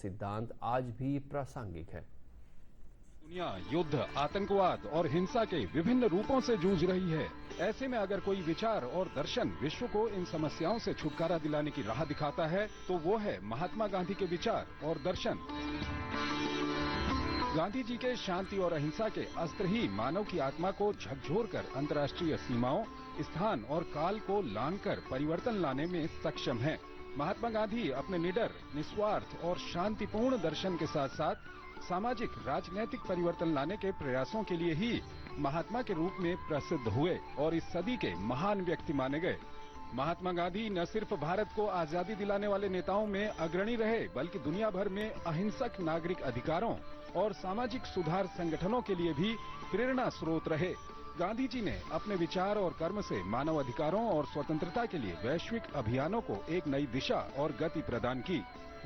सिद्धांत आज भी प्रासंगिक है। दुनिया युद्ध, आतंकवाद और हिंसा के विभिन्न रूपों से जूझ रही है। ऐसे में अगर कोई विचार और दर्शन विश्व को इन समस्याओं से छुटकारा दिलाने की राह दिखाता है तो वो है महात्मा गांधी के विचार और दर्शन। गांधी जी के शांति और अहिंसा के अस्त्र ही मानव की आत्मा को झकझोरकर अंतर्राष्ट्रीय सीमाओं, स्थान और काल को लांघकर परिवर्तन लाने में सक्षम हैं। महात्मा गांधी अपने निडर, निस्वार्थ और शांतिपूर्ण दर्शन के साथ साथ सामाजिक राजनीतिक परिवर्तन लाने के प्रयासों के लिए ही महात्मा के रूप में प्रसिद्ध हुए और इस सदी के महान व्यक्ति माने गए। महात्मा गांधी न सिर्फ भारत को आजादी दिलाने वाले नेताओं में अग्रणी रहे, बल्कि दुनिया भर में अहिंसक नागरिक अधिकारों और सामाजिक सुधार संगठनों के लिए भी प्रेरणा स्रोत रहे। गांधी जी ने अपने विचार और कर्म से मानव अधिकारों और स्वतंत्रता के लिए वैश्विक अभियानों को एक नई दिशा और गति प्रदान की।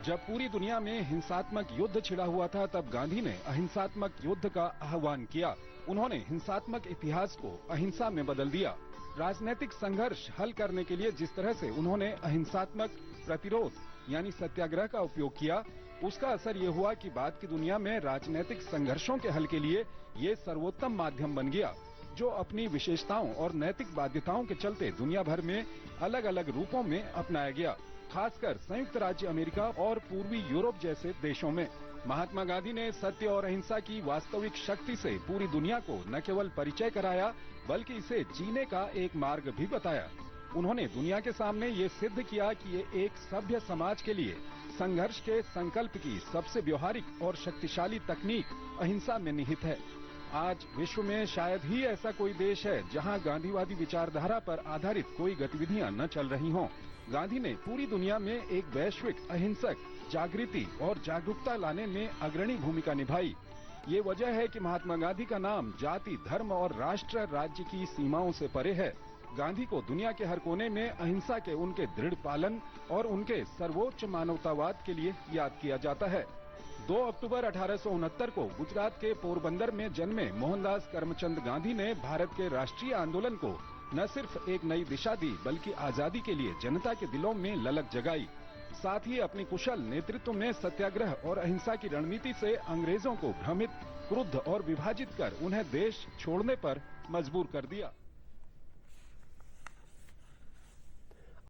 जब पूरी दुनिया में हिंसात्मक युद्ध छिड़ा हुआ था, तब गांधी ने अहिंसात्मक युद्ध का आह्वान किया। उन्होंने हिंसात्मक इतिहास को अहिंसा में बदल दिया। राजनीतिक संघर्ष हल करने के लिए जिस तरह से उन्होंने अहिंसात्मक प्रतिरोध यानी सत्याग्रह का उपयोग किया, उसका असर ये हुआ कि बाद की दुनिया में राजनीतिक संघर्षों के हल के लिए ये सर्वोत्तम माध्यम बन गया, जो अपनी विशेषताओं और नैतिक बाध्यताओं के चलते दुनिया भर में अलग अलग रूपों में अपनाया गया, खासकर संयुक्त राज्य अमेरिका और पूर्वी यूरोप जैसे देशों में। महात्मा गांधी ने सत्य और अहिंसा की वास्तविक शक्ति से पूरी दुनिया को न केवल परिचय कराया, बल्कि इसे जीने का एक मार्ग भी बताया। उन्होंने दुनिया के सामने ये सिद्ध किया कि ये एक सभ्य समाज के लिए संघर्ष के संकल्प की सबसे व्यवहारिक और शक्तिशाली तकनीक अहिंसा में निहित है। आज विश्व में शायद ही ऐसा कोई देश है जहां गांधीवादी विचारधारा पर आधारित कोई गतिविधियां न चल रही हों। गांधी ने पूरी दुनिया में एक वैश्विक अहिंसक जागृति और जागरूकता लाने में अग्रणी भूमिका निभाई। ये वजह है कि महात्मा गांधी का नाम जाति, धर्म और राष्ट्र राज्य की सीमाओं से परे है। गांधी को दुनिया के हर कोने में अहिंसा के उनके दृढ़ पालन और उनके सर्वोच्च मानवतावाद के लिए याद किया जाता है। 2 अक्टूबर 1869 को गुजरात के पोरबंदर में जन्मे मोहनदास करमचंद गांधी ने भारत के राष्ट्रीय आंदोलन को न सिर्फ एक नई दिशा दी, बल्कि आजादी के लिए जनता के दिलों में ललक जगाई। साथ ही अपनी कुशल नेतृत्व में सत्याग्रह और अहिंसा की रणनीति से अंग्रेजों को भ्रमित, क्रुद्ध और विभाजित कर उन्हें देश छोड़ने पर मजबूर कर दिया।